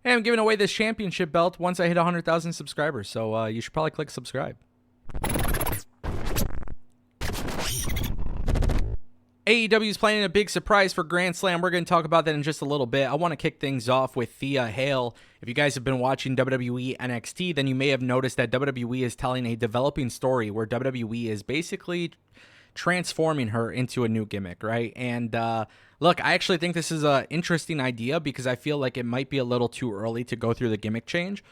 Hey, I'm giving away this championship belt once I hit 100,000 subscribers, so you should probably click subscribe. AEW is planning a big surprise for Grand Slam. We're going to talk about that in just a little bit. I want to kick things off with Thea Hale. If you guys have been watching WWE NXT, then you may have noticed that WWE is telling a developing story where WWE is basically transforming her into a new gimmick, right? And look, I actually think this is an interesting idea because I feel like it might be a little too early to go through the gimmick change.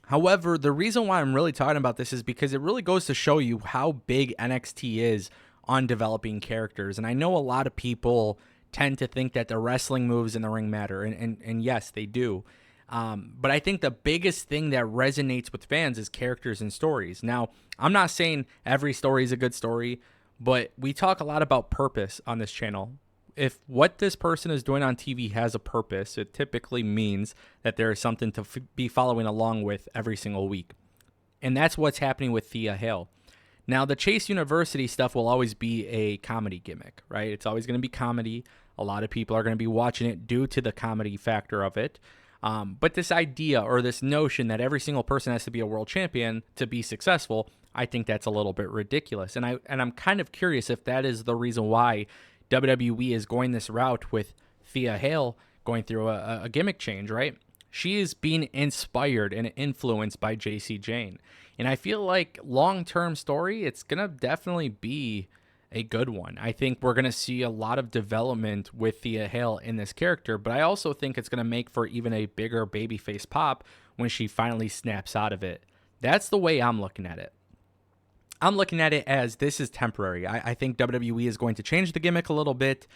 However, the reason why I'm really talking about this is because it really goes to show you how big NXT is on developing characters. And I know a lot of people tend to think that the wrestling moves in the ring matter, and yes, they do. But I think the biggest thing that resonates with fans is characters and stories. Now, I'm not saying every story is a good story, but we talk a lot about purpose on this channel. If what this person is doing on TV has a purpose, it typically means that there is something to be following along with every single week. And that's what's happening with Thea Hale. Now, the Chase University stuff will always be a comedy gimmick, right? It's always going to be comedy. A lot of people are going to be watching it due to the comedy factor of it. But this idea or this notion that every single person has to be a world champion to be successful, I think that's a little bit ridiculous. And I'm kind of curious if that is the reason why WWE is going this route with Thea Hale going through a gimmick change, right? She is being inspired and influenced by JC Jane. And I feel like long-term story, it's going to definitely be a good one. I think we're going to see a lot of development with Thea Hale in this character, but I also think it's going to make for even a bigger babyface pop when she finally snaps out of it. That's the way I'm looking at it. I'm looking at it as this is temporary. I think WWE is going to change the gimmick a little bit.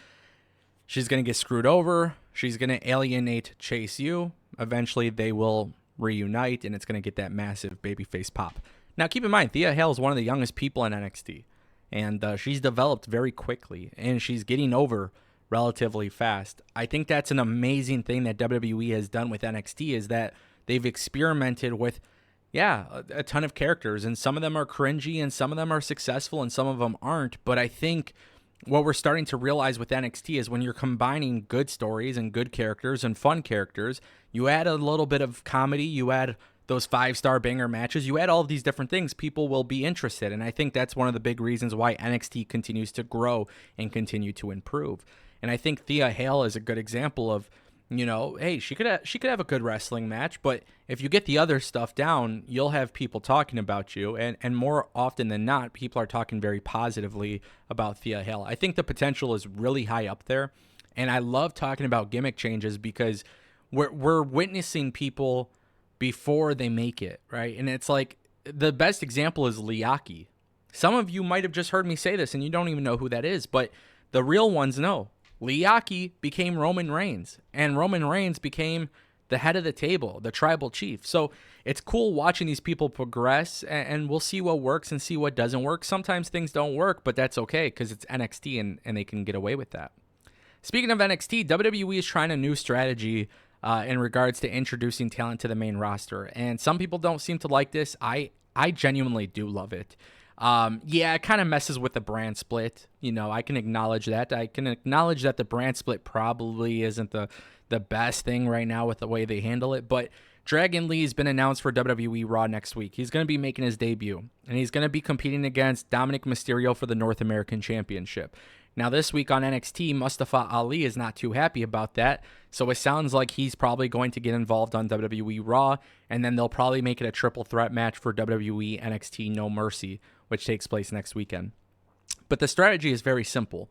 She's going to get screwed over. She's going to alienate Chase U. Eventually, they will reunite, and it's going to get that massive babyface pop. Now, keep in mind, Thea Hale is one of the youngest people in NXT, and she's developed very quickly, and she's getting over relatively fast. I think that's an amazing thing that WWE has done with NXT is that they've experimented with a ton of characters, and some of them are cringy, and some of them are successful, and some of them aren't. But I think what we're starting to realize with NXT is when you're combining good stories and good characters and fun characters, you add a little bit of comedy, you add those 5-star banger matches, you add all of these different things, people will be interested. And I think that's one of the big reasons why NXT continues to grow and continue to improve. And I think Thea Hale is a good example of, hey, she could have a good wrestling match, but if you get the other stuff down, you'll have people talking about you, and more often than not, people are talking very positively about Thea Hale. I think the potential is really high up there, and I love talking about gimmick changes because we're witnessing people before they make it, right? And it's like the best example is Liaki. Some of you might have just heard me say this, and you don't even know who that is, but the real ones know. Liaki became Roman Reigns, and Roman Reigns became the head of the table, the tribal chief. So it's cool watching these people progress, and we'll see what works and see what doesn't work. Sometimes things don't work, but that's okay because it's NXT, and they can get away with that. Speaking of NXT, WWE is trying a new strategy in regards to introducing talent to the main roster, and some people don't seem to like this. I genuinely do love it. It kind of messes with the brand split. I can acknowledge that. I can acknowledge that the brand split probably isn't the best thing right now with the way they handle it, but Dragon Lee has been announced for WWE Raw next week. He's going to be making his debut, and he's going to be competing against Dominic Mysterio for the North American Championship. Now, this week on NXT, Mustafa Ali is not too happy about that, so it sounds like he's probably going to get involved on WWE Raw, and then they'll probably make it a triple threat match for WWE NXT No Mercy, which takes place next weekend. But the strategy is very simple.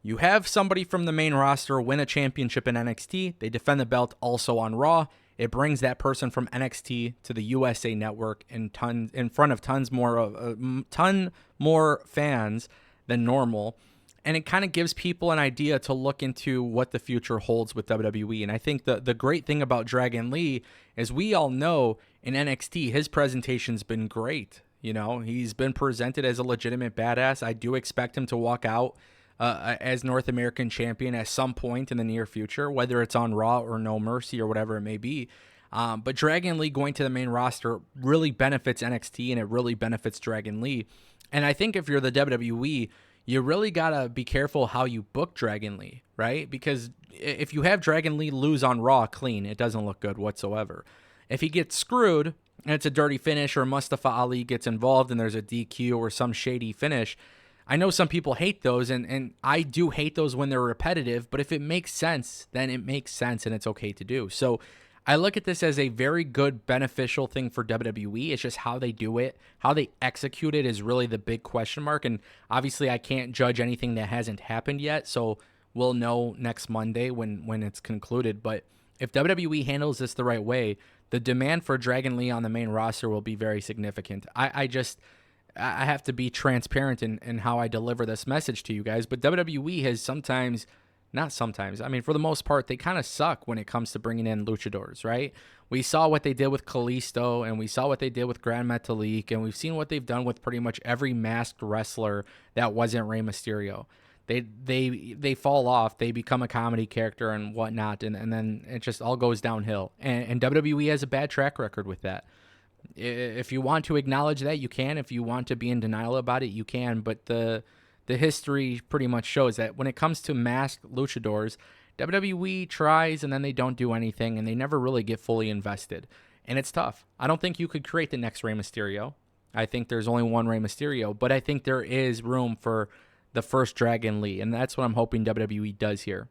You have somebody from the main roster win a championship in NXT. They defend the belt also on Raw. It brings that person from NXT to the USA Network in front of ton more fans than normal. And it kind of gives people an idea to look into what the future holds with WWE. And I think the great thing about Dragon Lee is we all know in NXT, his presentation's been great. He's been presented as a legitimate badass. I do expect him to walk out as North American champion at some point in the near future, whether it's on Raw or No Mercy or whatever it may be. But Dragon Lee going to the main roster really benefits NXT, and it really benefits Dragon Lee. And I think if you're the WWE, you really got to be careful how you book Dragon Lee, right? Because if you have Dragon Lee lose on Raw clean, it doesn't look good whatsoever. If he gets screwed and it's a dirty finish, or Mustafa Ali gets involved and there's a DQ or some shady finish, I know some people hate those, and I do hate those when they're repetitive, but if it makes sense, then it makes sense and it's okay to do. So I look at this as a very good, beneficial thing for WWE. It's just how they do it, how they execute it is really the big question mark. And obviously, I can't judge anything that hasn't happened yet. So we'll know next Monday when it's concluded. But if WWE handles this the right way, the demand for Dragon Lee on the main roster will be very significant. I have to be transparent in how I deliver this message to you guys. But WWE has sometimes... Not sometimes. I mean, for the most part, they kind of suck when it comes to bringing in luchadors, right? We saw what they did with Kalisto, and we saw what they did with Grand Metalik, and we've seen what they've done with pretty much every masked wrestler that wasn't Rey Mysterio. They fall off, they become a comedy character and whatnot, and then it just all goes downhill. And WWE has a bad track record with that. If you want to acknowledge that, you can. If you want to be in denial about it, you can. But the history pretty much shows that when it comes to masked luchadors, WWE tries and then they don't do anything, and they never really get fully invested. And it's tough. I don't think you could create the next Rey Mysterio. I think there's only one Rey Mysterio, but I think there is room for the first Dragon Lee, and that's what I'm hoping WWE does here.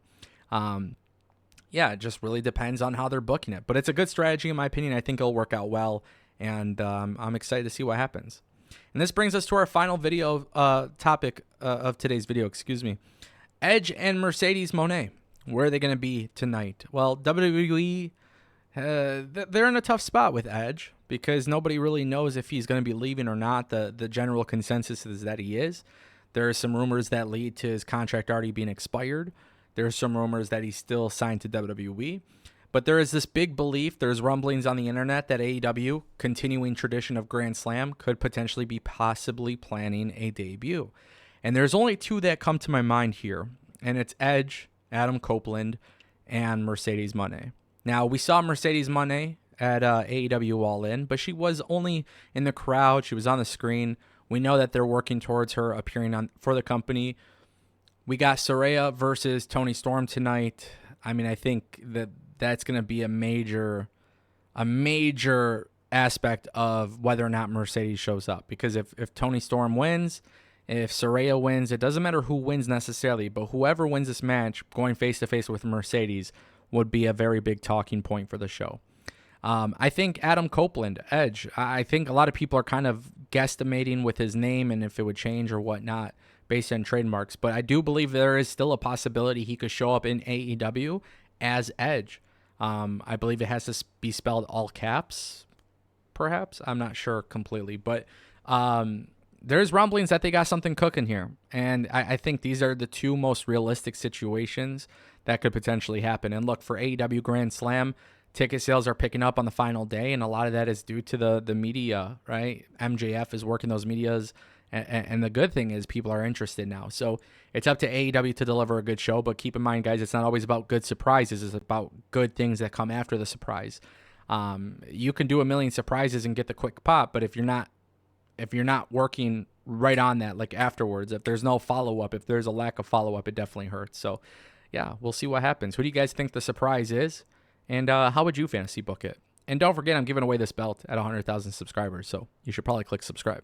It just really depends on how they're booking it. But it's a good strategy, in my opinion. I think it'll work out well, and I'm excited to see what happens. And this brings us to our final video topic of today's video, Edge and Mercedes Mone. Where are they going to be tonight? Well, WWE, they're in a tough spot with Edge because nobody really knows if he's going to be leaving or not. The general consensus is that he is. There are some rumors that lead to his contract already being expired. There are some rumors that he's still signed to WWE. But there is this big belief, there's rumblings on the internet that AEW, continuing tradition of Grand Slam, could potentially be possibly planning a debut. And there's only two that come to my mind here, and it's Edge, Adam Copeland, and Mercedes Mone. Now, we saw Mercedes Mone at AEW All In, but she was only in the crowd. She was on the screen. We know that they're working towards her appearing for the company. We got Saraya versus Toni Storm tonight. I mean, I think that's going to be a major aspect of whether or not Mercedes shows up. Because if Toni Storm wins, if Saraya wins, it doesn't matter who wins necessarily, but whoever wins this match going face-to-face with Mercedes would be a very big talking point for the show. I think Adam Copeland, Edge, I think a lot of people are kind of guesstimating with his name and if it would change or whatnot based on trademarks. But I do believe there is still a possibility he could show up in AEW as Edge. I believe it has to be spelled all caps, perhaps. I'm not sure completely. But there's rumblings that they got something cooking here. And I think these are the two most realistic situations that could potentially happen. And look, for AEW Grand Slam, ticket sales are picking up on the final day, and a lot of that is due to the media, right? MJF is working those medias, and the good thing is people are interested now. So it's up to AEW to deliver a good show, but keep in mind, guys, it's not always about good surprises. It's about good things that come after the surprise. You can do a million surprises and get the quick pop, but if you're not working right on that, like afterwards, if there's no follow-up, if there's a lack of follow-up, it definitely hurts. So yeah, we'll see what happens. Who do you guys think the surprise is? And how would you fantasy book it? And don't forget, I'm giving away this belt at 100,000 subscribers, so you should probably click subscribe.